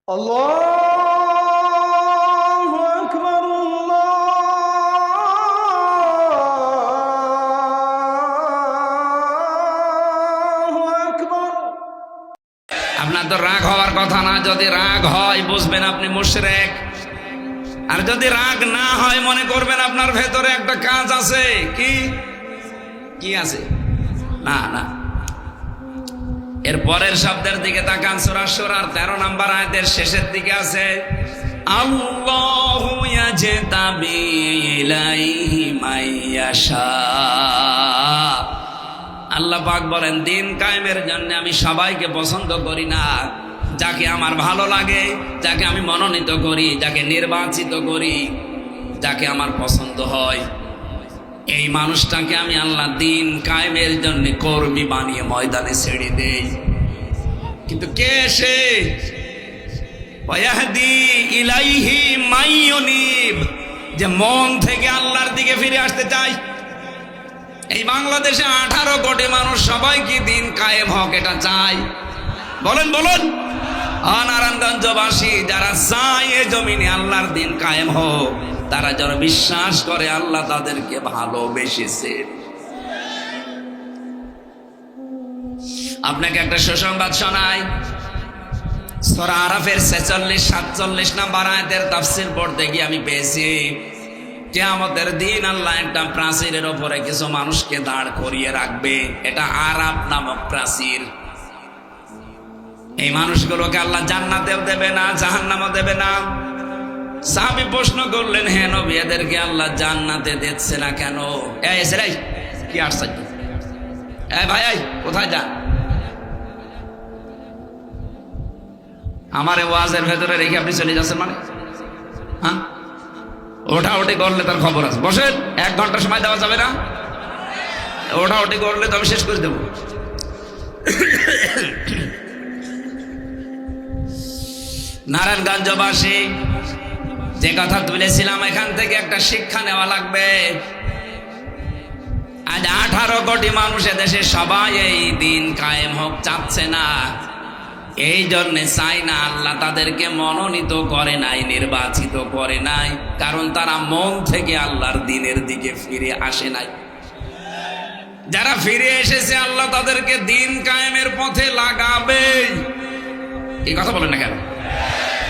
আল্লাহু আকবার, আল্লাহু আকবার। আপনার তো রাগ হওয়ার কথা না। যদি রাগ হয় বুঝবেন আপনি মুশরিক, আর যদি রাগ না হয় মনে করবেন আপনার ভেতরে একটা কাজ আছে। কি আছে? না না। এর পরের শব্দের দিকে তাকান, সূরা শুরার 13 নম্বর আয়াতের শেষের দিকে আছে আল্লাহু ইয়াজতাবি ইলাইহি মাইয়াশা। আল্লাহ পাক বলেন, দিন কায়েমের জন্য আমি সবাইকে পছন্দ করি না। যাকে আমার ভালো লাগে, যাকে আমি মনোনীত করি, যাকে নির্বাচিত করি, যাকে আমার পছন্দ হয়, এই মানুষটাকে আমি আল্লাহ দিন কায়েমের জন্য কর্মী বানিয়ে ময়দানে ছেড়ে দেই। কিন্তু কে সে? ওয়াহদি ইলাইহি মাইয়ুনিব, যে মন থেকে আল্লাহর দিকে ফিরে আসতে চায়। এই বাংলাদেশে 18 কোটি মানুষ সবাই কি দিন কায়েম হোক এটা চায়? বলেন বলেন। নারায়ণগঞ্জবাসী যারা চায় এ জমিনে আল্লাহর দিন কায়েম হোক, তারা যারা বিশ্বাস করে আল্লাহ তাদেরকে ভালোবেসেছে। আপনাকে একটা সুসংবাদ শোনাই। সূরা আরাফের 46-47 নম্বর আয়াতের তাফসীর পড়তে গিয়ে আমি পেয়েছি, কিয়ামতের দিন আল্লাহ একটা প্রাচীরের উপরে কিছু মানুষকে দাঁড় করিয়ে রাখবে। এটা আরাফ নামক প্রাচীর। এই মানুষগুলোকে আল্লাহ জান্নাতেও দেবে না, জাহান্নামও দেবে না। সাহাবী প্রশ্ন করলেন, হে নবী, এদেরকে আল্লাহ জান্নাতে দিচ্ছে না কেন? এই কি আশ্চর্য! ভাই কোথায় যা? আমার ওয়াজের ভেতরে রেখে আপনি চলে যাচ্ছেন মানে? হ্যাঁ, ওঠা ওঠি করলে তার খবর আছে। বসেন, 1 ঘন্টা সময় দেওয়া যাবে না? ওঠা ওঠি করলে তো আমি শেষ করে দেব। নারায়ণগঞ্জবাসী, যে কথা তুলেছিলাম, এখান থেকে একটা শিক্ষা নেওয়া লাগবে। আজ 18 কোটি মানুষ দেশে সবাই এই দিন কায়েম হোক চাচ্ছে না। এই জন্যে চাই না, আল্লাহ তাদেরকে মনোনীত করে নাই, নির্বাচিত করে নাই, কারণ তারা মন থেকে আল্লাহর দিনের দিকে ফিরে আসে নাই। যারা ফিরে এসেছে আল্লাহ তাদেরকে দিন কায়েমের পথে লাগাবে। এই কথা বলেন না কেন?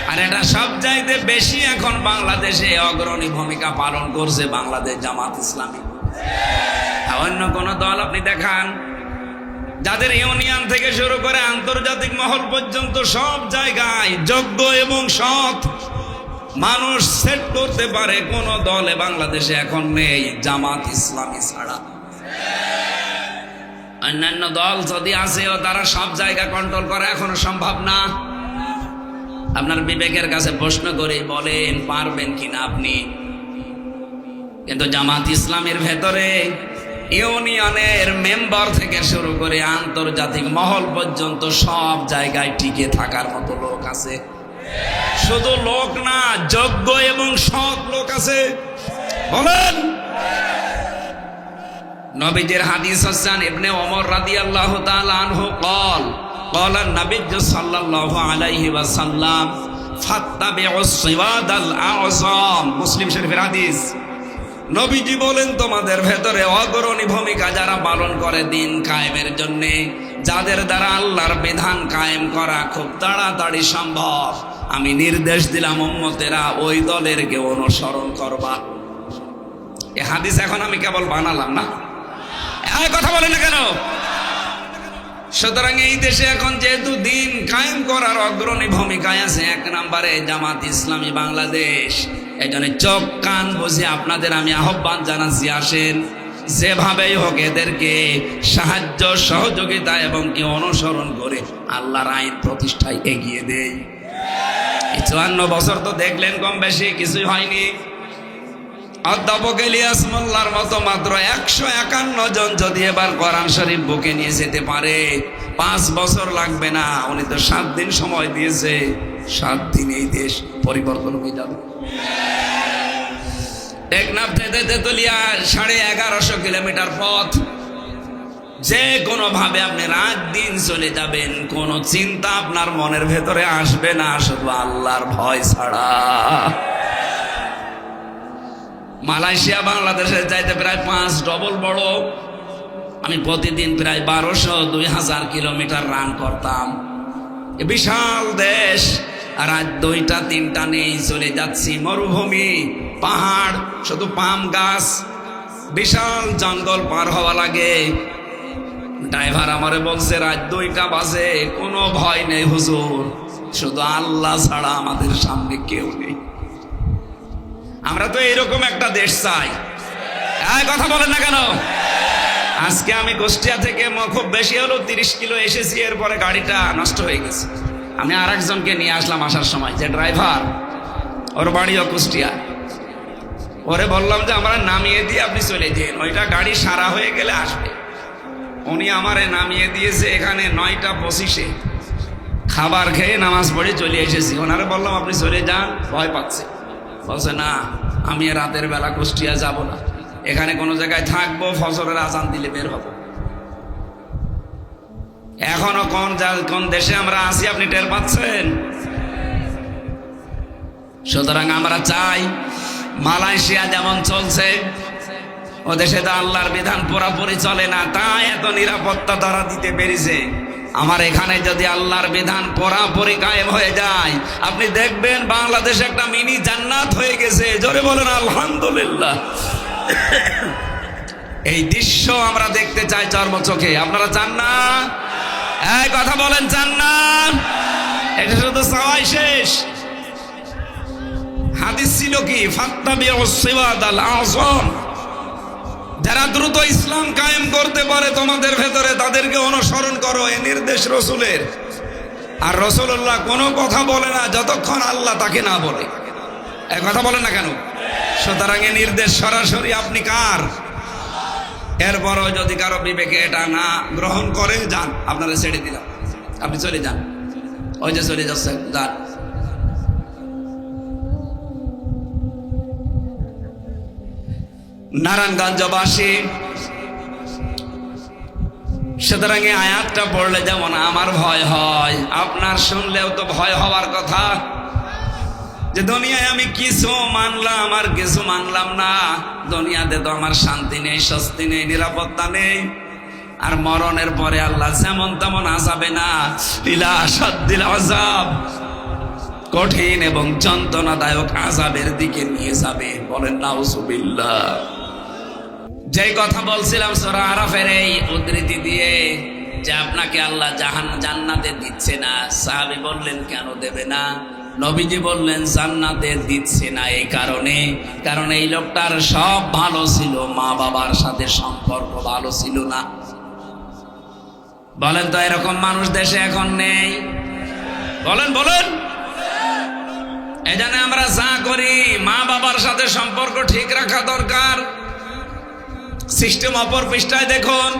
আর এটা সব চাইতে বেশি এখন বাংলাদেশে অগ্রণী ভূমিকা পালন করছে বাংলাদেশ জামাত ইসলামী। অন্য কোন দল আপনি দেখান, যাদের ইউনিয়ন থেকে শুরু করে আন্তর্জাতিক মহল পর্যন্ত সব জায়গায় যোগ্য এবং সৎ মানুষ সেট করতে পারে, কোন দলে বাংলাদেশে এখন নেই জামাত ইসলামী ছাড়া। অন্যান্য দল যদি আসেও তারা সব জায়গা কন্ট্রোল করা এখনো সম্ভব না। আপনার বিবেকের কাছে প্রশ্ন করে বলেন, পারবেন কিনা আপনি? কিন্তু জামাত ইসলামের ভেতরে ইউনিয়নের মেম্বার থেকে শুরু করে আন্তর্জাতিক মহল পর্যন্ত সব জায়গায় টিকে থাকার মতো লোক আছে। শুধু লোক না, যোগ্য এবং সৎ লোক আছে। বলেন। নবীজির হাদিস হচ্ছেন ইবনে ওমর রাদিয়াল্লাহু তাআলা আনহু قال قال النبي صلى الله عليه وسلم فاتبعوا الصواد الاعظم। মুসলিম শরীফের হাদিস। নবীজি বলেন, তোমাদের ভেতরে অগ্রণী ভূমিকা যারা পালন করে দিন কায়েমের জন্য, যাদের দ্বারা আল্লাহর বিধান কায়েম করা খুব তাড়াতাড়ি সম্ভব, আমি নির্দেশ দিলাম উম্মতেরা ওই দলেরকে অনুসরণ করবা। এই হাদিস এখন আমি কেবল বানালাম না, কথা বলেন না কেন? সুতরাং এই দেশে এখন যেহেতু দিন কায়েম করার অগ্রণী ভূমিকায় আছে 1 নম্বরে জামাত ইসলামী বাংলাদেশ, এই জন্য চোখ কান বুঝে আপনাদের আমি আহ্বান জানাচ্ছি, আসেন যেভাবেই হোক এদেরকে সাহায্য সহযোগিতা এবং কি অনুসরণ করে আল্লাহর আইন প্রতিষ্ঠায় এগিয়ে দেই। 54 বছর তো দেখলেন কম বেশি কিছুই হয়নি। অধ্যাপক ইলিয়াস মোল্লার মতো মাত্র 151 জন যদি এবার কোরআন শরীফ বুকে নিয়ে যেতে পারে, 5 বছর লাগবে না। উনি তো 7 দিন সময় দিয়েছে, 7 দিন এই দেশ পরিবর্তন হয়ে যাবে। টেকনাফ থেকে তেতুলিয়া 1150 কিলোমিটার পথ। যে কোনো ভাবে আপনি রাত দিন চলে যাবেন, কোনো চিন্তা আপনার মনের ভেতরে আসবে না, শুধু আল্লাহর ভয় ছাড়া। মালয়েশিয়া বাংলাদেশের চাইতে প্রায় 5 ডবল বড়। আমি প্রতিদিন প্রায় 1200-2000 কিলোমিটার রান করতাম। এ বিশাল দেশ, আর আজ 2টা-3টা নেই, চলে যাচ্ছি মরুভূমি, পাহাড়, শুধু পাম গাছ, বিশাল জঙ্গল পার হওয়া লাগে। ড্রাইভার আমারে বলছে রাত 2টা বাজে, কোনো ভয় নেই হুজুর, শুধু আল্লাহ ছাড়া আমাদের সামনে কেউ নেই। আমরা তো এরকম একটা দেশ চাই। কথা বলেন না কেন? আজকে আমি কুষ্টিয়া থেকে খুব বেশি হলো 30 কিলো এসেছি, এরপরে গাড়িটা নষ্ট হয়ে গেছে। আমি আর একজনকে নিয়ে আসলাম আসার সময়, যে ড্রাইভার, ওর বাড়িও কুষ্টিয়া। ওরে বললাম যে আমরা নামিয়ে দিয়ে আপনি চলে যান, ওইটা গাড়ি সারা হয়ে গেলে আসবে। উনি আমারে নামিয়ে দিয়েছে এখানে 9টা 25-এ। খাবার খেয়ে নামাজ পড়ে চলে এসেছি। ওনারে বললাম আপনি চলে যান, ভয় পাচ্ছে। বলছে না, আমি রাতের বেলা কুষ্টিয়া যাব না, এখানে কোনো জায়গায় থাকবো, ফজরের আজান দিলে বের হব। এখনো কোন দেশে আমরা আছি আপনি টের পাচ্ছেন? সুতরাং আমরা চাই মালয়েশিয়া যেমন চলছে, ও দেশে তো আল্লাহর বিধান পুরাপুরি চলে না, তাই এত নিরাপত্তা তারা দিতে পেরেছে। আমার এখানে যদি আল্লাহর বিধান পুরাপুরি কায়েম হয়ে যায়, আপনি দেখবেন বাংলাদেশ একটা মিনি জান্নাত হয়ে গেছে। জোরে বলেন আলহামদুলিল্লাহ। এই দৃশ্য আমরা দেখতে চাই চর্মচোখে। আপনারা চান না? এই কথা বলেন, চান না? এটা শুধু চাওয়াই শেষ। হাদিস ছিল কি, ফাত্তাবিউস সিওয়াদাল আযম, যারা দ্রুত ইসলাম কায়েম করতে পারে তোমাদের ভেতরে, তাদেরকে অনুসরণ করো। এই নির্দেশ রসুলের। আর রসুল্লাহ কোনো কথা বলে না যতক্ষণ আল্লাহ তাকে না বলে। এক কথা বলেন না কেন? সুতরাং এই নির্দেশ সরাসরি আপনি কার? এরপরও যদি কারো বিবেকে এটা না গ্রহণ করে, যান, আপনারা ছেড়ে দিলাম, আপনি চলে যান। ওই যে চলে যাচ্ছে, যান। নারায়ণগঞ্জবাসী, সুতরাং এই আয়াতটা পড়লে যেমন আমার ভয় হয়, আপনার শুনলেও তো ভয় হওয়ার কথা। যে দুনিয়ায় আমি কিছু মানলাম আর কিছু মানলাম না, দুনিয়াতে তো আমার শান্তি নেই, স্বস্তি নেই, নিরাপত্তা নেই। আর মরণের পরে আল্লাহ যেমন তেমন আযাবে না, ইলা আশাদ্দিল আযাব, কঠিন এবং যন্ত্রণাদায়ক আযাবের দিকে নিয়ে যাবে। বলেন নাউযুবিল্লাহ। যেই কথা বলছিলাম সূরা আরাফের এই উদ্ধৃতি দিয়ে, যে আপনাকে আল্লাহ জান্নাতে দিচ্ছে না। সাহাবী বললেন কেন দেবে না? নবীজি বললেন জান্নাতে দিচ্ছে না এই কারণ এই লোকটার সব ভালো ছিল, মা বাবার সাথে সম্পর্ক ভালো ছিল না। বলেন তো এরকম মানুষ দেশে এখন নেই? বলেন বলেন। এই জন্য আমরা যা করি, মা বাবার সাথে সম্পর্ক ঠিক রাখা দরকার। সিস্টেম অপর পৃষ্ঠায় দেখুন।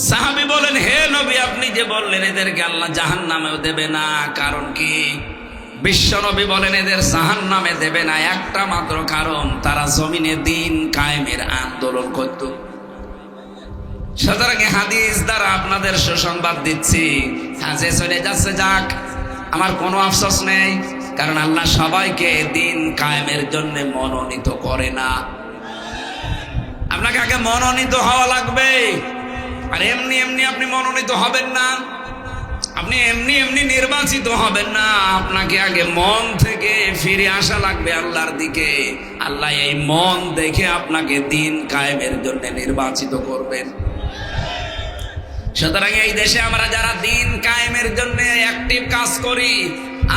সাহাবী বলেন, হে নবী, আপনি যে বললেন এদেরকে আল্লাহ জাহান্নামেও দেবে না, কারণ কি? বিশ্ব নবী বলেন এদের জাহান্নামে দেবে না একটা মাত্র কারণ, তারা জমিনে দিন কায়েমের আন্দোলন করত। সুতরাং হাদিস দ্বারা আপনাদের সুসংবাদ দিচ্ছি, যে চলে যাচ্ছে যাক, আমার কোনো আফসোস নেই, কারণ আল্লাহ সবাইকে দিন কায়েমের জন্য মনোনীত করে না। আপনাকে আগে মনোনীত হওয়া লাগবে। আর এমনি এমনি আপনি মনোনীত হবেন না, আপনি এমনি এমনি নির্বাচিত হবেন না। আপনাকে আগে মন থেকে ফিরে আসা লাগবে আল্লাহর দিকে। আল্লাহ এই মন দেখে আপনাকে দিন কায়েমের জন্য নির্বাচিত করবেন। সুতরাং এই দেশে আমরা যারা দিন কায়েমের জন্য অ্যাক্টিভ কাজ করি,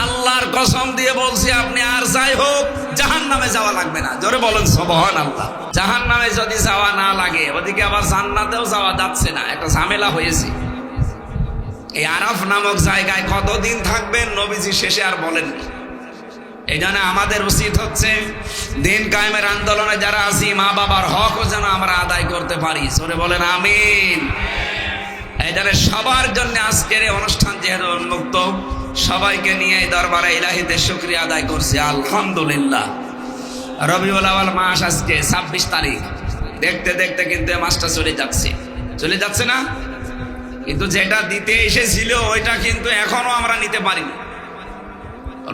আল্লাহর কসম দিয়ে বলছি, আপনি আর যাই হোক জাহান্নামে যাওয়া লাগবে না। জোরে বলেন সুবহানাল্লাহ। জাহান্নামে যদি যাওয়া না লাগে, ওদিকে আবার জান্নাতেও যাওয়া যাচ্ছে না, একটা ঝামেলা হয়েছে। এই আরাফ নামক জায়গায় কতদিন থাকবেন নবীজি শেষে আর বলেননি। এই জন্য আমাদের উচিত হচ্ছে দিন কায়েমের আন্দোলনে যারা আছি, মা বাবার হকও যেন আমরা আদায় করতে পারি। জোরে বলেন আমিন। এই জন্য সবার জন্য আজকের এই অনুষ্ঠান যেহেতু উন্মুক্ত, সবাইকে নিয়ে এই দরবারে ইলাহিতে শুকরিয়া আদায় করছি আলহামদুলিল্লাহ। রবিউল আউয়াল মাস আজকে 26 তারিখ। দেখতে দেখতে কিন্তু মাসটা চলে যাচ্ছে। চলে যাচ্ছে না? কিন্তু যেটা দিতে এসেছিল ওইটা কিন্তু এখনো আমরা নিতে পারিনি।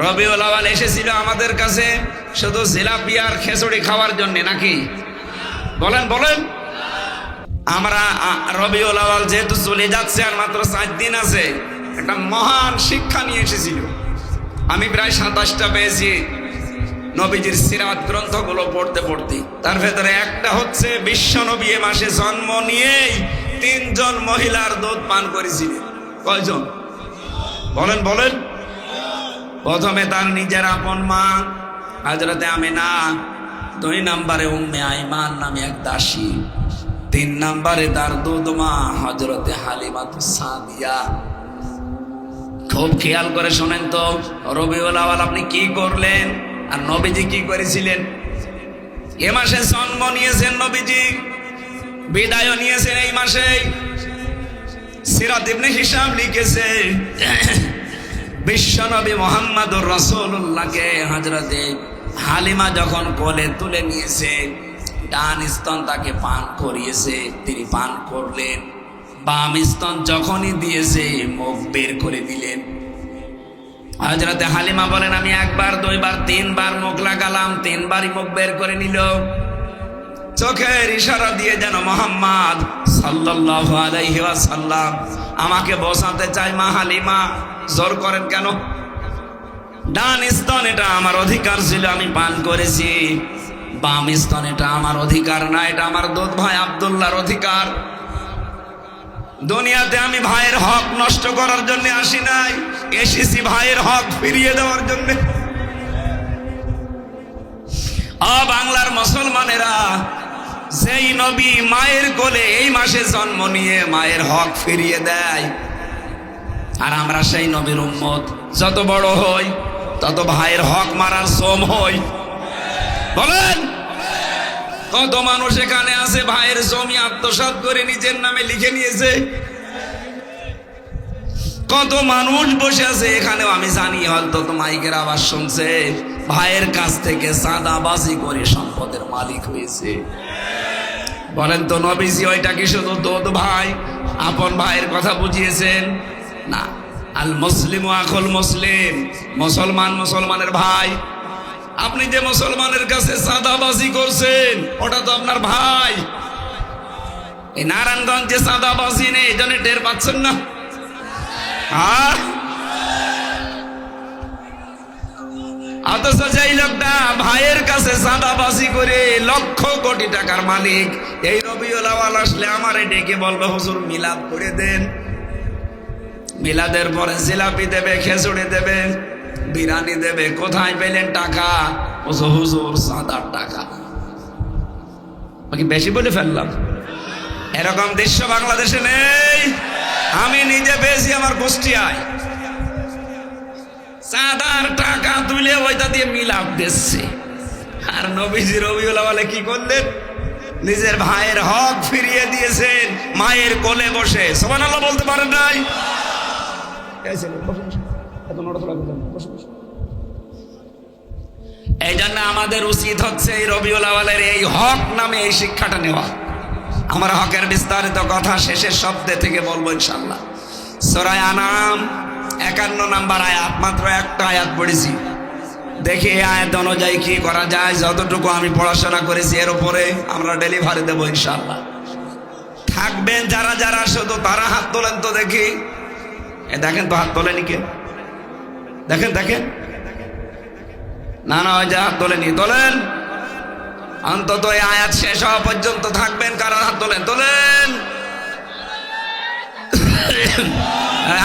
রবিউল আউয়াল এসেছিল আমাদের কাছে শুধু জিলাপি আর খিচুড়ি খাওয়ার জন্য, নাকি বলেন বলেন? আমরা রবিউল আউয়াল যেহেতু চলে যাচ্ছে আর মাত্র 4 দিন আছে, একটা মহান শিক্ষা নিয়ে এসেছিল। আমি প্রায় 27টা পেয়েছি নবীজির সিরাত গ্রন্থগুলো পড়তে পড়তে। তার ভেতরে একটা হচ্ছে বিশ্ব নবী এ মাসে জন্ম নিয়েই 3 জন মহিলার দুধ পান করেছিলেন। কয়জন বলেন বলেন? প্রথমে তার নিজের আপন মা হযরতে আমিনা, 2 নম্বরে উম্মে আইমান নামে এক দাসী, 3 নম্বরে তার দুধ মা হযরতে হালিমাতুস সাদিয়া। খুব খেয়াল করে শোনেন তো, রবিউল আউয়াল আপনি কি করলেন আর নবীজি কি করেছিলেন? এ মাসে জন্ম নিয়েছেন নবীজি, বিদায় নিয়েছেন এই মাসেই। সিরাত ইবনে হিশাম লিখেছে বিশ্বনবী মুহাম্মদুর রাসূলুল্লাহকে হযরতে হালিমা যখন কোলে তুলে নিয়েছে, ডান স্তন তাকে পান করিয়েছে, তিনি পান করলেন। বাম স্তন যখনই দিয়েছে মুখ বের করে দিলেন। হযরতে হালিমা বলেন, আমি 1 বার 2 বার 3 বার মুখ লাগালাম, 3 বারই মুখ বের করে নিল। চোখের ইশারা দিয়ে যেন মুহাম্মদ সাল্লাল্লাহু আলাইহি ওয়াসাল্লাম আমাকে বসাতে চাই। মা হালিমা, জোর করেন কেন? ডান স্তন এটা আমার অধিকার ছিল, আমি পান করেছি। বাম স্তন এটা আমার অধিকার না, এটা আমার দুধ ভাই আব্দুল্লাহর অধিকার। দুনিয়াতে আমি ভাইয়ের হক নষ্ট করার জন্য আসি নাই, এসেছি ভাইয়ের হক ফিরিয়ে দেওয়ার জন্য। বাংলার মুসলমানেরা, যেই নবী মায়ের কোলে এই মাসে জন্ম নিয়ে মায়ের হক ফিরিয়ে দেয়, আর আমরা সেই নবীর উম্মত, যত বড় হই তত ভাইয়ের হক মারার শ্রম হই। বলেন, কত মানুষ এখানে আছে ভাইয়ের জমি আত্মসাৎ করে নিজের নামে লিখে নিয়েছে। কত মানুষ বসে আছে এখানেও, আমি জানি হয়তো তো মাইকের আওয়াজ শুনছে, ভাইয়ের কাছ থেকে চাঁদাবাজি করে সম্পদের মালিক হয়েছে। বলেন তো, নবীজি ওইটা কি শুধু দুধ ভাই আপন ভাইয়ের কথা বুঝিয়েছেন? না, আল মুসলিম আখুল মুসলিম, মুসলমান মুসলমানের ভাই। আপনি যে মুসলমানের কাছে চাঁদাবাজি করছেন ওটা তো আপনার ভাই। এই নারায়ণগঞ্জে চাঁদাবাজি নেই, এই জন্য টের পাচ্ছেন না। অথচ যেই লোকটা ভাইয়ের কাছে চাঁদাবাজি করে লক্ষ কোটি টাকার মালিক, এই রবিউল আউয়াল আসলে আমারে ডেকে বলবে, হুজুর মিলাদ করে দেন। মিলাদের পরে জিলাপি দেবে, খিচুড়ি দেবে, বিরিয়ানি দেবে। কোথায় পেলেন টাকা? হুজুর চাঁদার টাকা। বেশি বলে ফেললাম? এরকম দৃশ্য বাংলাদেশে নেই। আমি নিজে পেয়েছি আমার কুষ্টিয়ায়, চাঁদার টাকা তুলে ওইটা দিয়ে মিলাদ দিচ্ছে। আর নবীজি রবিউল আউয়ালে কি করলেন? নিজের ভাইয়ের হক ফিরিয়ে দিয়েছেন মায়ের কোলে বসে। সুবহানাল্লাহ বলতে পারেন নাই? এই জন্য আমাদের উচিত হচ্ছে এই রবিউল আউয়ালের এই হক নামে এই শিক্ষাটা নেওয়া। আমরা হকের বিস্তারিত কথা শেষের শব্দে থেকে বলবো ইনশাআল্লাহ। সূরা আনাম 51 নম্বর আয়াত, মাত্র একটা আয়াত পড়েছি। দেখি এই আয়াত অনুযায়ী কি করা যায়। যতটুকু আমি পড়াশোনা করেছি এর উপরে আমরা ডেলিভারি দেবো ইনশাআল্লাহ। থাকবেন যারা যারা, শুধু তারা হাত তোলেন তো দেখি। দেখেন তো, হাত তোলেনি কে? দেখেন দেখেন। না না, ওই যে হাত তোলেনি, তোলেন। অন্তত এই আয়াত শেষ হওয়া পর্যন্ত থাকবেন। কারা হাত তোলেন? তোলেন।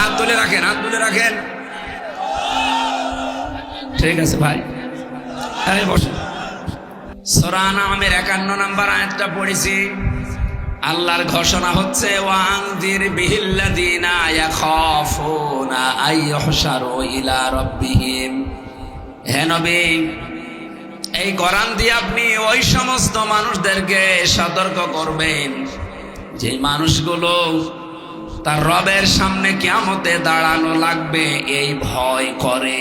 হাত তুলে রাখেন, হাত তুলে রাখেন। ঠিক আছে ভাই, বসেন। সূরা আনামের 51 নম্বর আয়াতটা পড়েছি। আল্লাহর ঘোষণা হচ্ছে, ওয়ানজির বিহিল্লাযিনা ইয়াখাফুনা আইয়ুহশারু ইলা রাব্বিহিম। হে নবী, এই কোরআন দিয়ে আপনি ওই সমস্ত মানুষদেরকে সতর্ক করবেন যে মানুষগুলো তার রবের সামনে কিয়ামতে দাঁড়ানো লাগবে এই ভয় করে।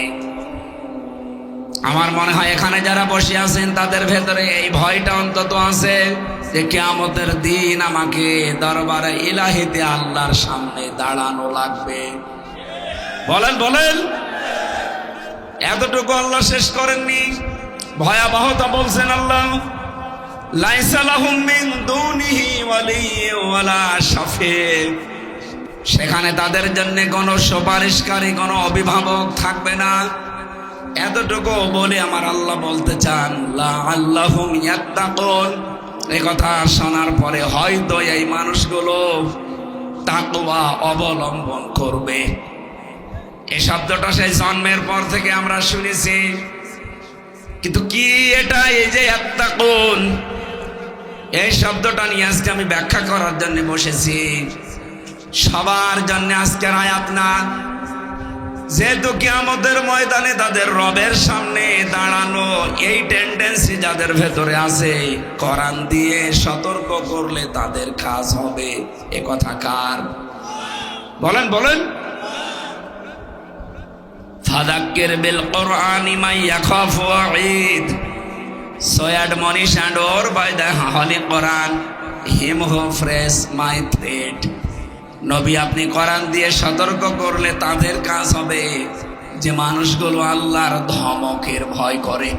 আমার মনে হয় এখানে যারা বসে আছেন তাদের ভেতরে এই ভয়টা অন্তত আছে। যে কিয়ামতের দিন আমাকে দরবারে ইলাহিতে আল্লাহর সামনে দাঁড়ানো লাগবে? বলেন বলেন। এতটুকু আল্লাহ শেষ করেননি, ভয়াবহতা বলছেন আল্লাহ, লাইসা লাহুম মিন দুনিহি ওয়ালিয়্যুন ওয়ালা শাফিঈ। সেখানে তাদের জন্য কোনো সুপারিশকারী, কোনো অভিভাবক থাকবে না। এতটুকু বলে আমার আল্লাহ বলতে চান, লাআল্লাহুম ইয়াত্তাকুন। এই কথা শোনার পরে হয়তো এই মানুষগুলো তাকওয়া অবলম্বন করবে। এই শব্দটা সেই জন্মের পর থেকে আমরা শুনেছি, কিন্তু কি এটা? এই যে ইয়াত্তাকুন, এই শব্দটা নিয়ে আজকে আমি ব্যাখ্যা করার জন্য বসেছি। সবার জন্য আজকের আয়াত না। যেহেতু কিয়ামতের ময়দানে তাদের রবের সামনে দাঁড়ানো এই টেন্ডেন্সি যাদের ভেতরে আছে, কোরআন দিয়ে সতর্ক করলে তাদের কাজ হবে। এ কথা কার? বলেন বলেন। ফাযাক্কির বিল কুরআনি মান ইয়াখাফু ওয়াঈদ। So admonish and or by the Holy Quran him who fears my threat. নবী, আপনি কোরআন দিয়ে সতর্ক করলে তাদের কাজ হবে যে মানুষগুলো আল্লাহর ধমকের ভয় করে।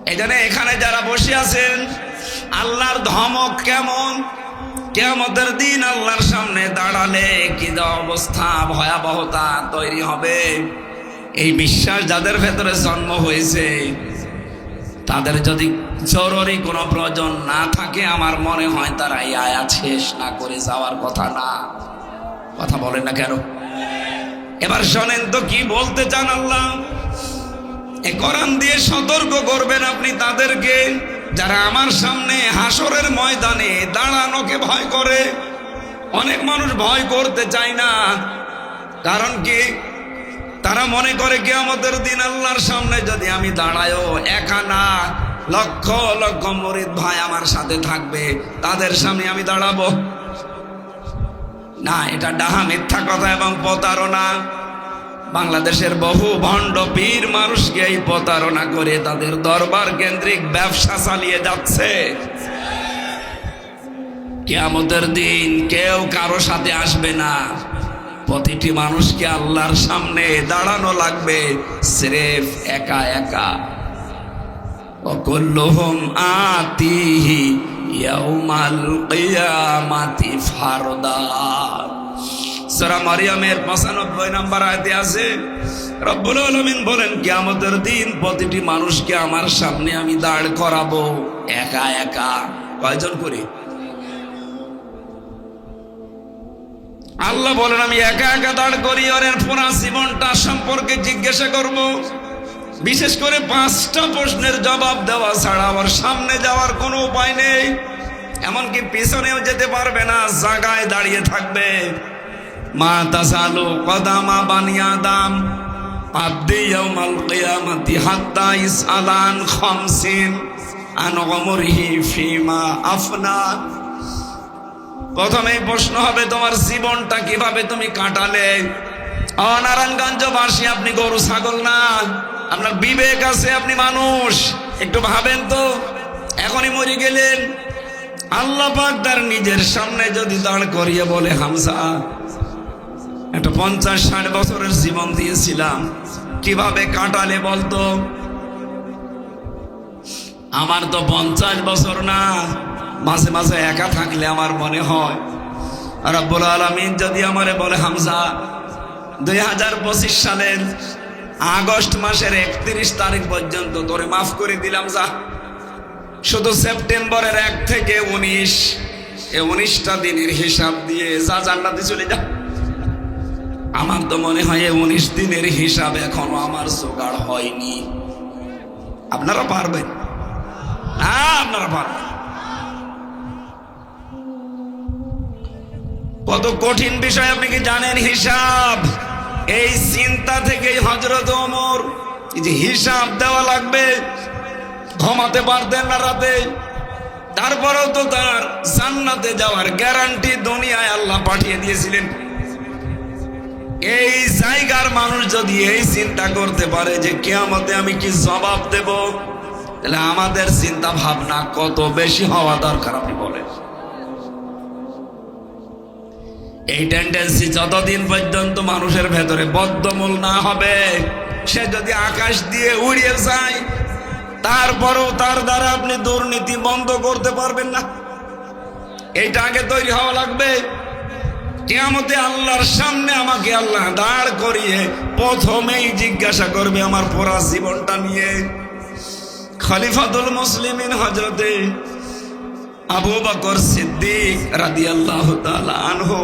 এই জন্য এখানে যারা বসে আছেন, আল্লাহর ধমক কেমন, কিয়ামতের দিন আল্লাহর সামনে দাঁড়ালে কি অবস্থা, ভয়াবহতা তৈরি হবে, এই বিশ্বাস যাদের ভেতরে জন্ম হয়েছে, তাদের যদি জরুরি কোনো প্রয়োজন না থাকে, আমার মনে হয় তারা এই আয়াত শেষ না করে যাওয়ার কথা না। কথা বলেন না কেন? এবার শোনেন তো কি বলতে চান আল্লাহ। এই কোরআন দিয়ে সতর্ক করবেন আপনি তাদেরকে যারা আমার সামনে হাসরের ময়দানে দাঁড়ানোকে ভয় করে। অনেক মানুষ ভয় করতে চায় না, কারণ কি? তারা মনে করে কিয়ামতের দিন আল্লাহর সামনে যদি আমি দাঁড়ায়ও, একা না, লক্ষ লক্ষ মুরিদ ভাই আমার সাথে থাকবে, তাদের সামনে আমি দাঁড়াবো না। এটা ডাহা মিথ্যা কথা এবং প্রতারণা। বাংলাদেশের বহু ভণ্ড পীর মানুষকে এই প্রতারণা করে তাদের দরবার কেন্দ্রিক ব্যবসা চালিয়ে যাচ্ছে। কিয়ামতের দিন কেউ কারো সাথে আসবে না, প্রতিটি মানুষকে আল্লাহর সামনে দাঁড়ানো লাগবে সিরেফ একা একা। ওয়াকুল্লুহুম আতিহি ইয়াউমাল কিয়ামাতি ফারদা। সূরা মারইয়ামের 95 নম্বর আয়াতে আছে, রব্বুল আলামিন বলেন কিয়ামতের দিন প্রতিটি মানুষকে আমার সামনে আমি দাঁড় করাবো একা একা। কয়জন করে? আল্লাহ বলেন আমি একা একা দাঁড় করি, ওর পুরা জীবনটা সম্পর্কে জিজ্ঞাসা করব। বিশেষ করে 5টা প্রশ্নের জবাব দেওয়া ছাড়া ওর সামনে যাওয়ার কোনো উপায় নেই। এমনকি পিছনেও যেতে পারবে না, জায়গায় দাঁড়িয়ে থাকবে। মা তাসালু কদামা বানি আদম আবদি ইয়াউমাল কিয়ামাতি হাত্তা ইসআলান খামসিন আন উমরিহি ফিমা আফনা। প্রথমেই প্রশ্ন হবে তোমার জীবনটা কিভাবে তুমি কাটালে। নারায়ণগঞ্জবাসী, আপনি গরু ছাগল না, আপনার বিবেক আছে, আপনি মানুষ। একটু ভাবেন তো, এখনই মরে গেলেন, আল্লাহ পাক তার নিজের সামনে যদি দাঁড় করিয়ে বলে, হামজা একটা 50-60 বছরের জীবন দিয়েছিলাম, কিভাবে কাটালে বলতো? আমার তো 50 বছর না, মাঝে মাঝে একা থাকলে আমার মনে হয় রব্বুল আলামিন যদি আমারে বলে, হামজা 2025 সালের আগস্ট মাসের 31 তারিখ পর্যন্ত তোরে মাফ করে দিলাম, যা শুধু সেপ্টেম্বরের 1 থেকে 19 এই 19টা দিনের হিসাব দিয়ে যা জান্নাতে চলে যা। আমার তো মনে হয় এই 19 দিনের হিসাব এখনো আমার জোগাড় হয়নি। আপনারা পারবেন? হ্যাঁ, আপনারা পারবেন। কত কঠিন বিষয় আপনি কি জানেন? হিসাব। এই চিন্তা থেকেই হযরত ওমর এই যে হিসাব দেওয়া লাগবে, ঘুমাতে পারতেন না রাতে। তারপরেও তো তার জান্নাতে যাওয়ার গ্যারান্টি দুনিয়ায় আল্লাহ পাঠিয়ে দিয়েছিলেন। এই জায়গার মানুষ যদি এই চিন্তা করতে পারে যে কিয়ামতে আমি কি জবাব দেব, তাহলে আমাদের চিন্তা ভাবনা কত বেশি হওয়া দরকার আপনি বলেন। এই টেন্ডেন্সি যতদিন পর্যন্ত মানুষের ভেতরে বদ্ধমূল না হবে, সে যদি আকাশ দিয়ে উড়িয়ে যায় তারপরেও তার দ্বারা আপনি দুর্নীতি বন্ধ করতে পারবেন না। এইটা আগে তৈরি হওয়া লাগবে। কিয়ামতে আল্লাহর সামনে আমাকে আল্লাহ দাঁড় করিয়ে প্রথমেই জিজ্ঞাসা করবে আমার পুরা জীবনটা নিয়ে। খলিফাতুল মুসলিমিন হযরতে আবু বকর সিদ্দিক রাদিয়াল্লাহু তাআলা আনহু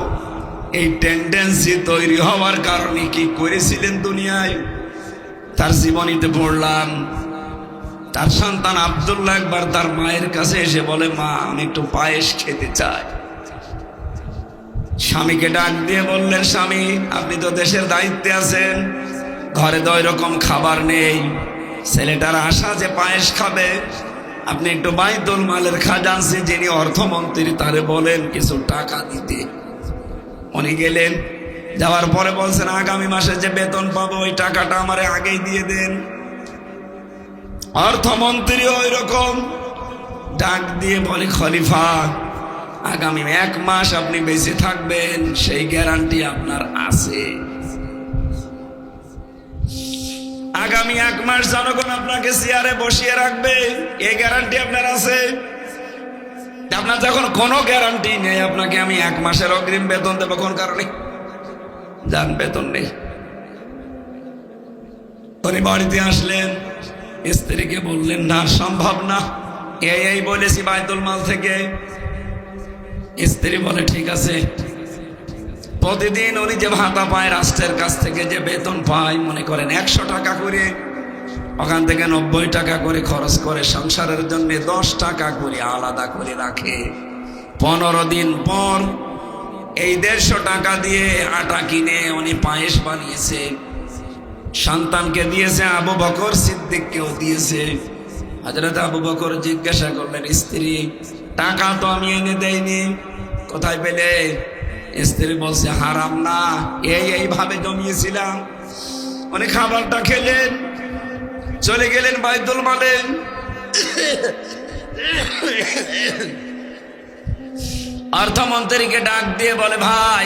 এই টেন্ডেন্সি তৈরি হওয়ার কারণে কি করেছিলেন দুনিয়ায়, তার জীবনীতে পড়লাম। তার সন্তান আব্দুল্লাহ একবার তার মায়ের কাছে এসে বলে, মা আমি একটু পায়েস খেতে চাই। স্বামীকে ডাক দিয়ে বললেন, স্বামী আপনি তো দেশের দায়িত্বে আছেন, ঘরে তো ওইরকম খাবার নেই, ছেলেটার আশা যে পায়েস খাবে, আপনি একটু বাইতুল মালের খাজানসি যিনি অর্থমন্ত্রী তারে বলেন কিছু টাকা দিতে। উনি গেলেন, যাওয়ার পরে বলছেন আগামী মাসে যে বেতন পাবো ওই টাকাটা আমারে আগেই দিয়ে দেন। অর্থমন্ত্রী ওই রকম ডাক দিয়ে বলে, খলিফা আগামী 1 মাস আপনি বেঁচে থাকবেন সেই গ্যারান্টি আপনার আছে। আগামী 1 মাস জনগণ আপনাকে চেয়ারে বসিয়ে রাখবে এই গ্যারান্টি আপনার আছে। আপনার যখন কোনো গ্যারান্টি নেই, আপনাকে আমি 1 মাসের অগ্রিম বেতন দেবো কোন কারণে? যান বেতন নেই। উনি বাড়িতে আসলেন, স্ত্রীকে বললেন না সম্ভব না, এই বলেছি বাইতুল মাল থেকে। স্ত্রী বলে ঠিক আছে। প্রতিদিন উনি যে ভাতা পায় রাষ্ট্রের কাছ থেকে, যে বেতন পায়, মনে করেন 100 টাকা করে, ওখান থেকে 90 টাকা করে খরচ করে সংসারের জন্য 10 টাকা করে আলাদা করে রাখে। 15 দিন পর এই 150 টাকা দিয়ে আটা কিনে উনি পায়েস বানিয়েছে, সন্তানকে দিয়েছে, আবু বকর সিদ্দিককেও দিয়েছে। হযরত আবু বকর জিজ্ঞাসা করলেন, স্ত্রী টাকা তো আমি এনে দেইনি, কোথায় পেলে? স্ত্রী বলছে হারাম না, এইভাবে জমিয়েছিলাম। উনি খাবারটা খেলেন, চলে গেলেন বাইতুল মালে। অর্থমন্ত্রীকে ডাক দিয়ে বলে, ভাই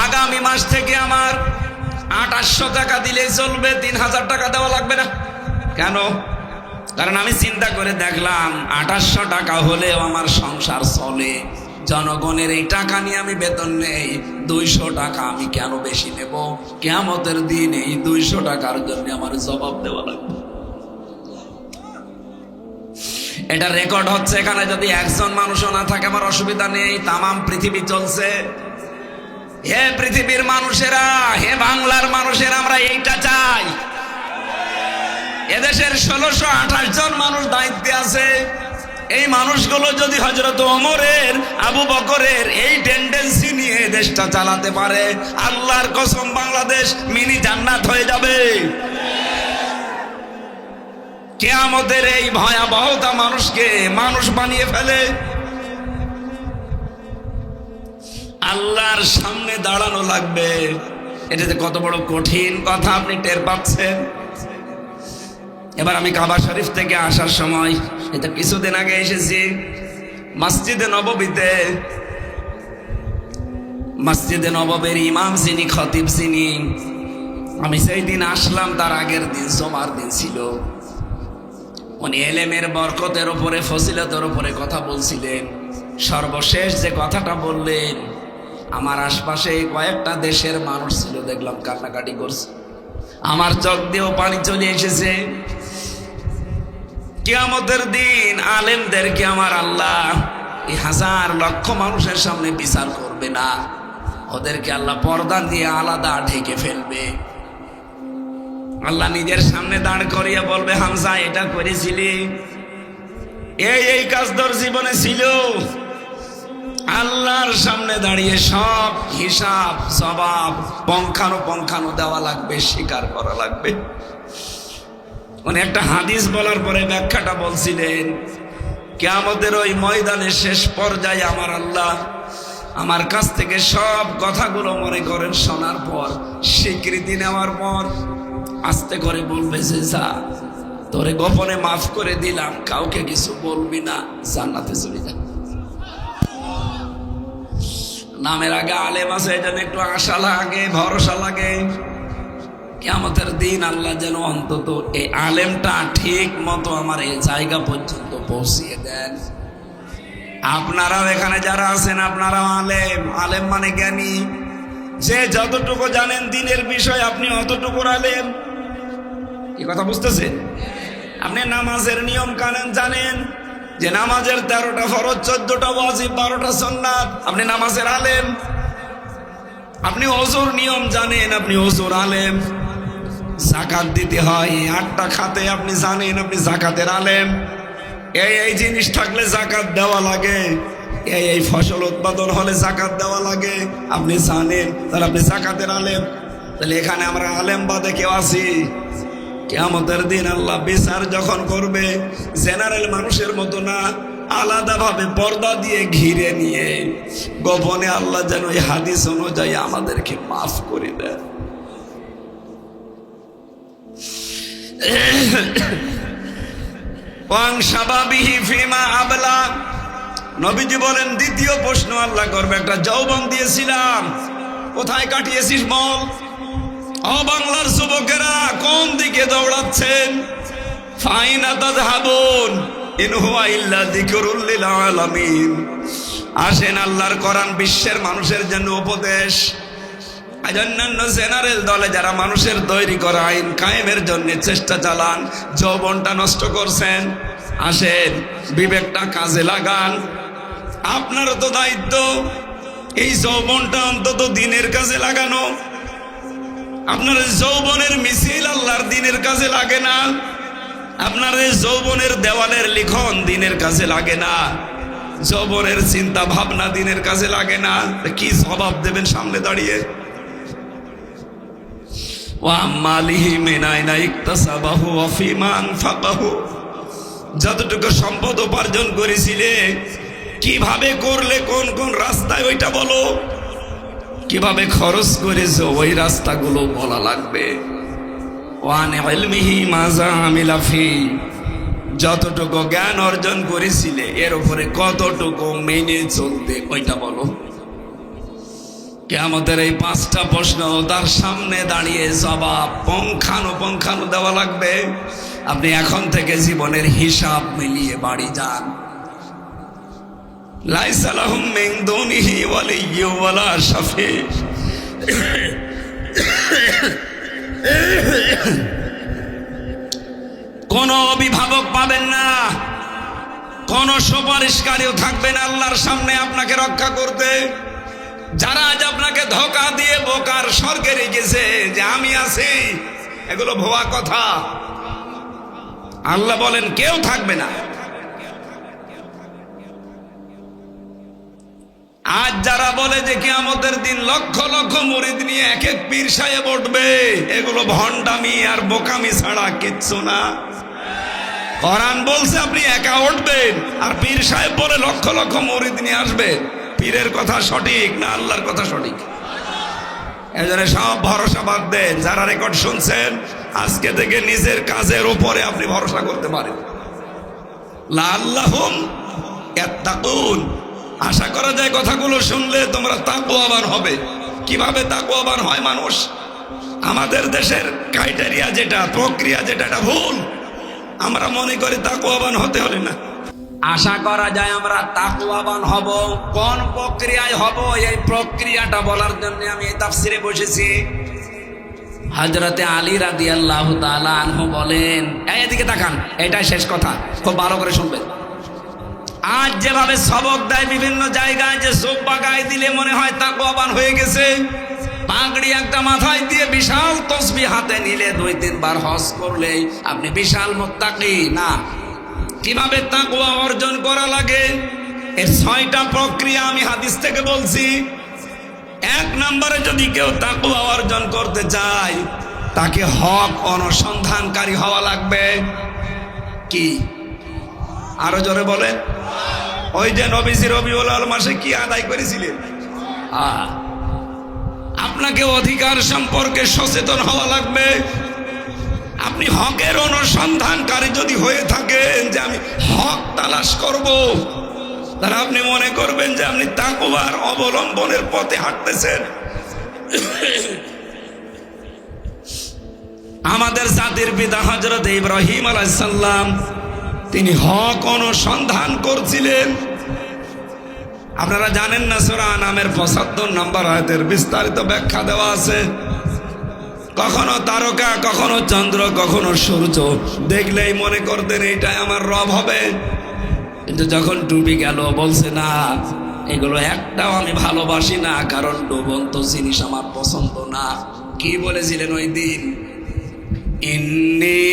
আগামী মাস থেকে আমার 2800 টাকা দিলেই চলবে, 3000 টাকা দেওয়া লাগবে না। কেন? কারণ আমি চিন্তা করে দেখলাম 2800 টাকা হলেও আমার সংসার চলে, জনগণের এই টাকা নিয়ে আমি বেতন নেই, 200 টাকা আমি কেন বেশি নেব? কিয়ামতের দিন এই 200 টাকার জন্য আমার জবাব দেওয়া লাগবে। এটা রেকর্ড হচ্ছে এখানে। যদি একজন মানুষও না থাকে আমার অসুবিধা নেই, তামাম পৃথিবী চলছে। হে পৃথিবীর মানুষেরা, হে বাংলার মানুষেরা, আমরা এইটা চাই। এদেশের 1628 জন মানুষ দায়িত্বে আছে। এই মানুষগুলো যদি হযরত ওমরের, আবু বকরের এই টেন্ডেন্সি নিয়ে দেশটা চালাতে পারে, আল্লাহর কসম বাংলাদেশ মিনি জান্নাত হয়ে যাবে। কিয়ামতের এই ভয়াবহতা মানুষকে মানুষ বানিয়ে ফেলে। আল্লাহর সামনে দাঁড়ানো লাগবে। এটা যে কত বড় কঠিন কথা আপনি টের পাচ্ছেন। এবার আমি কাবা শরীফ থেকে আসার সময়, এটা কিছুদিন আগে এসেছি, মসজিদে নববীতে, মসজিদে নববীর ইমাম যিনি, খতিব যিনি, আমি সেই দিন আসলাম, তার আগের দিন জুমার দিন ছিল। উনি এলেমের বরকতের উপরে, ফজিলতের উপরে কথা বলছিলেন। সর্বশেষ যে কথাটা বললেন, আমার আশপাশে কয়েকটা দেশের মানুষ ছিল, দেখলাম কান্নাকাটি করছে, আমার চোখ দিয়েও পানি চলে এসেছে। কিয়ামতের দিন আলেমদেরকে আমার আল্লাহ এই 1000 লক্ষ মানুষের সামনে বিচার করবে না, ওদেরকে আল্লাহ পর্দা দিয়ে আলাদা ঢেকে ফেলবে। আল্লাহ নিজের সামনে দাঁড় করিয়ে বলবে, হামজা এটা করেছিলি, এই কাজ তোর জীবনে ছিল। আল্লাহর সামনে দাঁড়িয়ে সব হিসাব জবাব পঙ্খানো দেওয়া লাগবে, স্বীকার করা লাগবে। উনি একটা হাদিস বলার পরে ব্যাখ্যাটা বলছিলেন, কিয়ামতের ওই ময়দানের শেষ পর্যায়ে আমার আল্লাহ আমার কাছ থেকে সব কথাগুলো মনে করেন শোনার পর, স্বীকৃতি নেওয়ার পর আস্তে করে বলবে যে যা, তোরে গোপনে মাফ করে দিলাম, কাউকে কিছু বলবি না, জান্নাতে চলে যা। নামের আগে আলেম আছে, এটা একটু আশা লাগে, ভরসা লাগে। কিয়ামতের দিন আল্লাহ যেন অন্তত এই আলেমটা ঠিক মতো আমার এই জায়গা পর্যন্ত পৌঁছিয়ে দেন। আপনারাও এখানে যারা আছেন, আপনারাও আলেম। আলেম মানে জ্ঞানী, যে যতটুকু জানেন দিনের বিষয় আপনি অতটুকু আলেম। কি কথা বুঝতেছেন? আপনি নামাজের নিয়ম কানুন জানেন, যে নামাজের 13টা ফরজ, 14টা ওয়াজিব, 12টা সুন্নাত, আপনি নামাজের আলেম। আপনি ওযুর নিয়ম জানেন, আপনি ওযুর আলেম। যাকাত দিতে হয় 8টা খাতে, আপনি জানেন, আপনি যাকাতের আলেম। এই জিনিস থাকলে যাকাত দেওয়া লাগে, এই ফসল উৎপাদন হলে যাকাত দেওয়া লাগে, আপনি জানেন, তাহলে আপনি যাকাতের আলেম। তাহলে এখানে আমরা আলেম বাদে কেউ আছি? কিয়ামতের দিন আল্লাহ বিচার যখন করবে, জেনারেল মানুষের মতো না, আলাদাভাবে পর্দা দিয়ে ঘিরে নিয়ে গোপনে আল্লাহ যেন এই হাদিস অনুযায়ী আমাদেরকে মাফ করে দেয়। নবীজি বলেন, দ্বিতীয় প্রশ্ন আল্লাহ করবে, একটা যৌবন দিয়েছিলাম, কোথায় কাটিয়েছিস বল? ও বাংলার যুবকেরা, কোন দিকে দৌড়াচ্ছেন? ফাইনা তাযহাবুন ইন হুয়া ইল্লা যিকরুল লিল আলামিন। আসেন, আল্লাহর কোরআন বিশ্বের মানুষের জন্য উপদেশ। অন্যান্য জেনারেল দলে যারা মানুষের তৈরি করা আইন কায়েমের জন্য চেষ্টা চালান, যৌবনটা নষ্ট করছেন। আসেন, বিবেকটা কাজে লাগান। আপনারও তো দায়িত্ব এই যৌবনটা অন্তত দিনের কাজে লাগানো। আপনার যৌবনের মিছিল আল্লাহর দিনের কাজে লাগে না, আপনার যৌবনের দেওয়ালের লিখন দিনের কাজে লাগে না, যৌবনের চিন্তা ভাবনা দিনের কাজে লাগে না। কি জবাব দেবেন সামনে দাঁড়িয়ে? যতটুকু সম্পদ উপার্জন করেছিলে কিভাবে করলে, কোন কোন রাস্তায়, ওইটা বলো। কিভাবে খরচ করেছো ওই রাস্তাগুলো বলা লাগবে। যতটুকু জ্ঞান অর্জন করেছিলে এর উপরে কতটুকু মেনে চলতে, ওইটা বলো। কিয়ামতের এই 5টা প্রশ্ন তার সামনে দাঁড়িয়ে জবাব পুঙ্খানুপুঙ্খানু দেওয়া লাগবে। আপনি এখন থেকে জীবনের হিসাব মিলিয়ে বাড়ি যান। লাইসা লাহুম মিন দুনিহি ওয়ালিয়্যুন ওয়ালা শাফি। কোন অভিভাবক পাবেন না, কোন সুপারিশকারীও থাকবে না আল্লাহর সামনে আপনাকে রক্ষা করতে। যারা আজ আপনাকে ধোঁকা দিয়ে বোকার স্বর্গে রেখেছে যে আমি আছি, এগুলো ভুয়া কথা। আল্লাহ বলেন কেউ থাকবে না। আজ যারা বলে যে কিয়ামতের দিন লক্ষ লক্ষ মুরিদ নিয়ে এক এক পীর সাহেব উঠবে, এগুলো ভণ্ডামি আর বোকামি ছাড়া কিচ্ছু না। কোরআন বলছে আপনি একা উঠবেন, আর পীর সাহেব বলে লক্ষ লক্ষ মুরিদ নিয়ে আসবে। পীরের কথা সঠিক না আল্লাহর কথা সঠিক? এজন্য সব ভরসা বাদ দেন। যারা রেকর্ড শুনছেন, আজকে থেকে নিজের কাজের উপরে আপনি ভরসা করতে পারেন। লাআল্লাহুম ইয়াত্তাকুন। আশা করা যায় কথাগুলো শুনলে তোমরা তাকওয়াবান হবে। কিভাবে তাকওয়াবান হয় মানুষ? আমাদের দেশের ক্রাইটেরিয়া যেটা, প্রক্রিয়া যেটা, এটা ভুল। আমরা মনে করি তাকওয়াবান হতে হলে না। আশা করা যায় আমরা তাকওয়াবান হব। কোন প্রক্রিয়ায় হব, এই প্রক্রিয়াটা বলার জন্য আমি এই তাফসিরে বসেছি। হযরতে আলী রাদিয়াল্লাহু তাআলা আনহু বলেন, এদিকে তাকান, এটাই শেষ কথা, খুব ভালো করে শুনবেন। আজ যেভাবে সবক দেয় বিভিন্ন জায়গায়, যে জুব্বা গায়ে দিলে মনে হয় তাকওয়াবান হয়ে গেছে, পাগড়ি একটা মাথায় দিয়ে বিশাল তসবিহ হাতে নিলে 2-3 বার হজ করলেই আপনি বিশাল মুত্তাকি না। কিভাবে তাকওয়া অর্জন করা লাগে, এর 6টা প্রক্রিয়া আমি হাদিস থেকে বলছি। 1 নম্বরে যদি কেউ তাকওয়া অর্জন করতে চায়, তাকে হক অনুসন্ধানকারী হওয়া লাগবে। কি? আরো জোরে বলে। ওই যে নবীজি রবিউল আউয়াল মাসে কি আদায় করেছিলেন? আপনাকে অধিকার সম্পর্কে সচেতন হওয়া লাগবে। আপনি হকের অনুসন্ধানকারী যদি হয়ে থাকেন যে আমি হক তালাশ করব, তাহলে আপনি মনে করবেন যে আপনি তাকওয়ার অবলম্বনের পথে হাঁটতেছেন। আমাদের জাতির পিতা হযরত ইব্রাহিম আলাইহিস সালাম তিনি হক অনুসন্ধান করছিলেন। আপনারা জানেন না, সূরা আনামের ৭৫ নম্বর আয়াতের বিস্তারিত ব্যাখ্যা দেওয়া আছে। কখনো তারকা, কখনো চন্দ্র, কখনো সূর্য দেখলেই মনে করতেন এইটাই আমার রব হবে। কিন্তু যখন ডুবে গেল বলছে না, এগুলো একটাও আমি ভালোবাসি না, কারণ ডুবন্ত জিনিস আমার পছন্দ না। কি বলেছিলেন ওই দিন? ইন্নী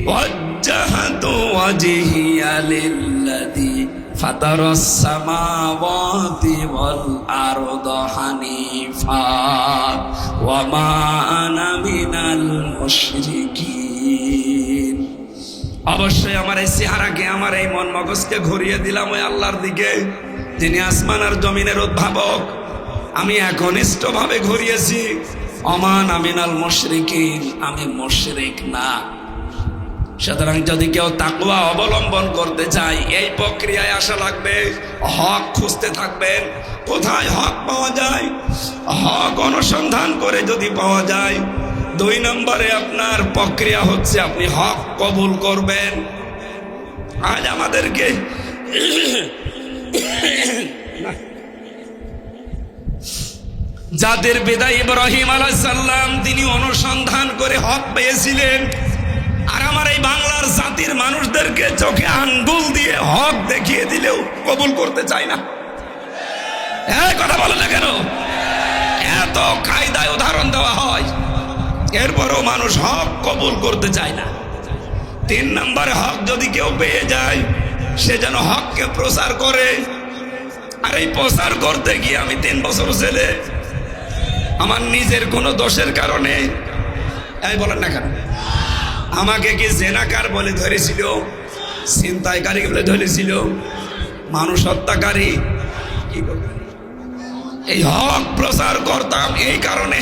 ওয়াজ্জাহতু ওয়াজহিয়া লিল্লাযী ফাতারাস সামাওয়াতি ওয়াল আরদা হানিফা ওয়া মা আনা মিনাল মুশরিকিন। অবশ্যই আমার এই চেহারাকে, আমার এই মন মগজকে ঘুরিয়ে দিলাম ওই আল্লাহর দিকে, যিনি আসমান আর জমিনের উদ্ভাবক। আমি একনিষ্ঠভাবে ঘুরিয়েছি। অমান আমিনাল মুশরিকিন, আমি মুশরিক না। সুতরাং যদি কেউ তাকওয়া অবলম্বন করতে চায়, এই প্রক্রিয়ায় আসা লাগবে। হক খুঁজতে থাকবেন, কোথায় হক পাওয়া যায়। হক অনুসন্ধান করে যদি পাওয়া যায়, ২ নম্বরে আপনার প্রক্রিয়া হচ্ছে আপনি হক কবুল করবেন। আজ আমাদেরকে জাতির পিতা ইব্রাহিম আলাইহিস সালাম তিনি অনুসন্ধান করে হক পেয়েছিলেন, আর আমার এই বাংলার জাতির মানুষদেরকে চোখে আঙ্গুল দিয়ে হক দেখিয়ে দিলেও কবুল করতে চায় না। এই কথা বলে না কেন? এত কায়দায় উদাহরণ দেওয়া হয়, এরপরও মানুষ হক কবুল করতে চায় না। ৩ নম্বরে হক যদি কেউ পেয়ে যায়, সে যেন হককে প্রচার করে। আর এই প্রচার করতে গিয়ে আমি ৩ বছর ছেলে, আমার নিজের কোনো দোষের কারণে, এই বলেন না কেন, আমাকে কি জেনাকার বলে ধরেছিল, ছিনতাইকারী বলে ধরেছিল, মানুষ হত্যাকারী। কি বলবেন? এই হক প্রচার করতাম এই কারণে।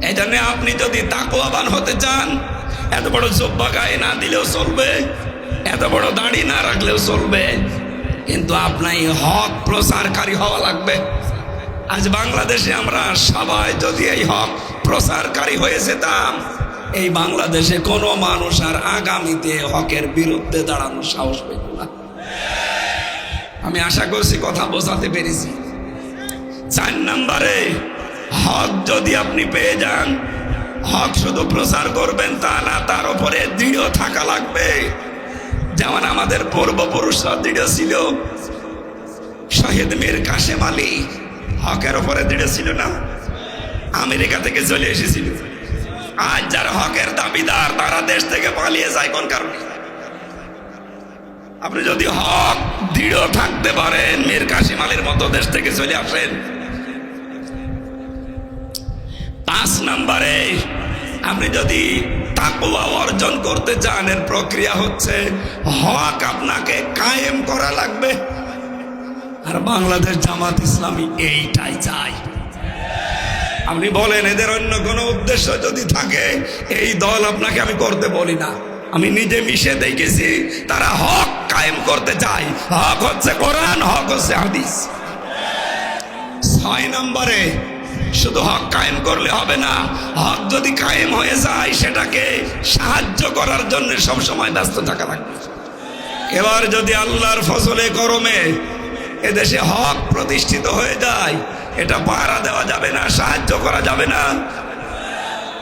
এই জন্য আপনি যদি তাকওয়াবান হতে চান, এত বড় জুব্বা গায়ে না দিলেও চলবে, এত বড় দাড়ি না রাখলেও চলবে, কিন্তু আপনার এই হক প্রচারকারী হওয়া লাগবে। আজ বাংলাদেশে আমরা সবাই যদি এই হক প্রচারকারী হয়ে যেতাম, এই বাংলাদেশে কোনো মানুষ আর আগামীতে হকের বিরুদ্ধে দাঁড়ানোর সাহস পেত না। আমি আশা করছি কথা বোঝাতে পেরেছি। ৪ নম্বরে হক যদি আপনি পেয়ে যান, হক শুধু প্রচার করবেন তা না, তার উপরে দৃঢ় থাকা লাগবে। যেমন আমাদের পূর্বপুরুষরা দৃঢ় ছিল। শহীদ মীর কাসেম আলী হকের উপরে দৃঢ় ছিল না? আমেরিকা থেকে চলে এসেছিল। আজ যারা হকের দাবিদার, তারা দেশ থেকে পালিয়ে যায় কোন কারণে? আপনি যদি হক দৃঢ় থাকতে পারেন, মীর কাসেম আলীর মতো দেশ থেকে চলে আসেন। ৫ নম্বরে আপনি যদি তাকওয়া অর্জন করতে চান, এর প্রক্রিয়া হচ্ছে হক আপনাকে কায়েম করা লাগবে। আর বাংলাদেশ জামাত ইসলামী এইটাই চায়। আপনি বলেন এদের অন্য কোনো উদ্দেশ্য যদি থাকে, এই দল আপনাকে আমি করতে বলি না, আমি নিজে মিশে দেখেছি, তারা হক কায়েম করতে চায়। হক হচ্ছে কোরআন, হক হচ্ছে হাদিস। ৬ নম্বরে শুধু হক কায়েম করলে হবে না, হক যদি কায়েম হয়ে যায় সেটাকে সাহায্য করার জন্য সবসময় ব্যস্ত থাকা লাগবে। এবার যদি আল্লাহর ফজলে করমে এদেশে হক প্রতিষ্ঠিত হয়ে যায়, এটা পাহারা দেওয়া যাবে না, সাহায্য করা যাবে না।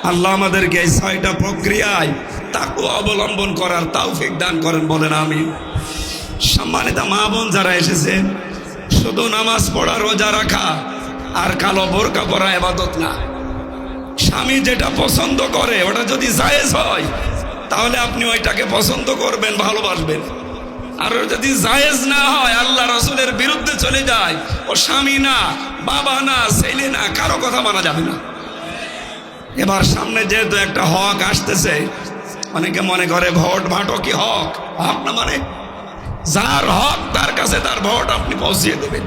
আল্লাহ আমাদেরকে এই ৬টা প্রক্রিয়ায় তাকওয়া অবলম্বন করার তৌফিক দান করেন, বলেন আমিন। সম্মানিত মা বোন যারা এসেছেন, শুধু নামাজ পড়া, রোজা রাখা আর কালো বোরকা পরা ইবাদত না। স্বামী যেটা পছন্দ করে ওটা যদি জায়েজ হয়, তাহলে আপনি ওইটাকে পছন্দ করবেন, ভালোবাসবেন। আর যদি জায়েজ না হয়, আল্লাহ রাসূলের বিরুদ্ধে চলে যায়, ও স্বামী না, বাবা না, ছেলে না, কারো কথা মানা যাবে না। এবার সামনে যেহেতু একটা হক আসতেছে, অনেকে মনে করে ভোট ভাটো কি হক? হক না মানে যার হক তার কাছে তার ভোট আপনি পৌঁছিয়ে দেবেন।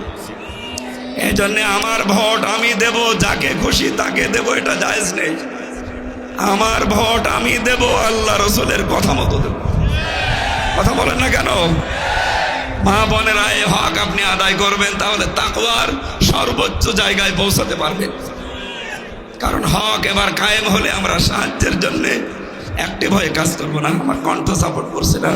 এই জন্য আমার ভোট আমি দেব, যাকে খুশি তাকে দেব, এটা জায়েজ নেই। আমার ভোট আমি দেব, আল্লাহ রসুলের কথা মতো দেব। কথা বলেন না কেন? মা বোনেরা, এই হক আপনি আদায় করবেন, তাহলে তাকওয়ার সর্বোচ্চ জায়গায় পৌঁছাতে পারবেন। কারণ হক এবার কায়েম হলে আমরা সাহায্যের জন্য অ্যাক্টিভ হয়ে কাজ করবো না। আমার কণ্ঠ সাপোর্ট করছে না।